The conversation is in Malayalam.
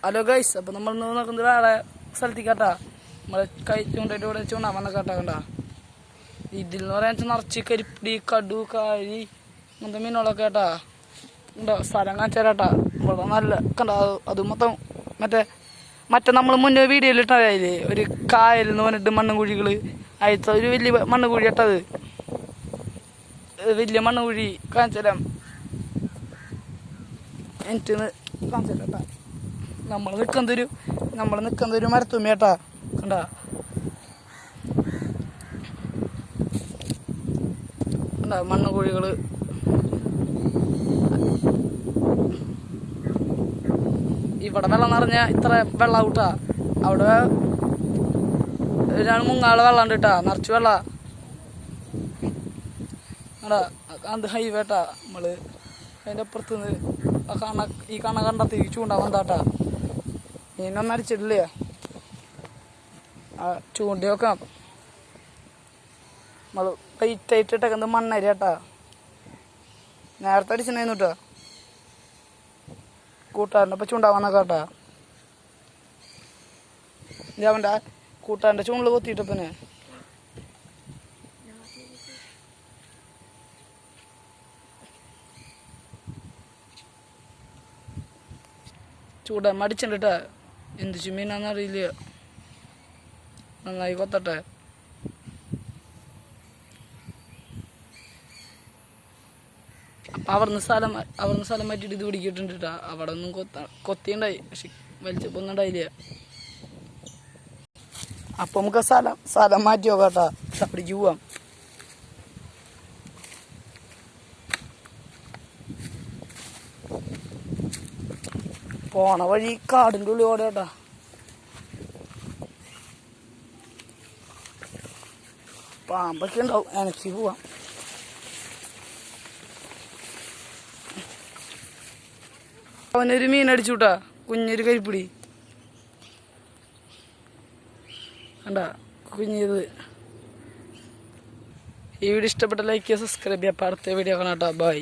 ഹലോ ഗൈസ്, അപ്പോൾ നമ്മൾ നോക്കുന്നത് വേറെ സ്ഥലത്തേക്ക് കേട്ടാ. നമ്മൾ കൈ ചൂണ്ടായിട്ട് ഇവിടെ ചൂണ്ടാൻ വന്ന കേട്ടാ. കണ്ടാ ഇതിൽ എന്ന് പറയാൻ നിറച്ച് കരിപ്പിടി, കടു, കാരി അങ്ങനത്തെ മീനുകളൊക്കെ കേട്ടാ. ഉണ്ടോ സ്ഥലം കാണിച്ചാലാട്ടാ. ഇവിടെ നല്ല കണ്ടാ. അത് മൊത്തം മറ്റേ നമ്മൾ മുന്നേ വീഡിയോയിൽ ഇട്ടതായില്ലേ, ഒരു കായൽ എന്ന് പറഞ്ഞിട്ട് മണ്ണുകുഴികൾ. അയച്ച ഒരു വലിയ മണ്ണുകുഴി ഇട്ടത്, വലിയ മണ്ണുകുഴി കാണിച്ചാലാം. എനിക്ക് കാണിച്ചാലാട്ടാ. നമ്മൾ നിൽക്കുന്നത് ഒരു മരത്തുമ്മേട്ടാ. കണ്ടാ കണ്ടാ മണ്ണുകുഴികൾ. ഇവിടെ വെള്ളം നിറഞ്ഞ ഇത്ര വെള്ളം ഔട്ടാ. അവിടെ ഞാൻ മുങ്ങാളെ വെള്ളം ഉണ്ട് കേട്ടാ, നിറച്ച് വെള്ള. കണ്ടാ അത് ഹൈവേട്ടാ. നമ്മള് അതിൻ്റെ അപ്പുറത്തുനിന്ന് ഈ കണ്ടത്തി ചൂണ്ടാ വന്നാട്ടാ. മീനൊന്നും അടിച്ചിട്ടില്ലേ, ചൂണ്ടി വെക്കാം. നമ്മൾ ടൈറ്റായിട്ടിട്ടേക്കുന്നത് മണ്ണരി കേട്ടാ. നേരത്തെ അടിച്ചിട്ടുണ്ടായിരുന്നു കേട്ടോ. കൂട്ടുകാരൻ്റെ അപ്പം ചൂണ്ടാവാന്ന കേട്ടാ. അവൻ്റെ കൂട്ടുകാരൻ്റെ ചൂണ്ടിൽ കൊത്തിയിട്ടപ്പനെ ചൂടാ മടിച്ചിട്ടാ. എന്ത് ചുമീനാന്നറിയില്ല. നന്നായി കൊത്തട്ടെ. അപ്പം അവിടുന്ന് സ്ഥലം മാറ്റിയിട്ട് ഇത് പിടിക്കിട്ടുണ്ട് കേട്ടാ. അവിടെ ഒന്നും കൊത്തിയുണ്ടായി, പക്ഷെ വലിച്ചപ്പോൾ ഒന്നും ഉണ്ടായില്ല. അപ്പം നമുക്ക് സ്ഥലം മാറ്റി നോക്കാം കേട്ടാ. അവിടേക്ക് പോവാം. പോണ വഴി കാടിൻ്റെ ഉള്ളിൽ ഓടെ കേട്ടാ. പാമ്പൊക്കെ ഉണ്ടാവും, എനിക്ക് പോവാം. അവനൊരു മീൻ അടിച്ചു കൂട്ടാ, കുഞ്ഞൊരു കരിപ്പിടി കണ്ടാ, കുഞ്ഞത്. ഈ വീഡിയോ ഇഷ്ടപ്പെട്ട ലൈക്ക് ചെയ്യുക, സബ്സ്ക്രൈബ് ചെയ്യുക. അടുത്ത വീഡിയോ കാണാം കേട്ടോ. ബൈ.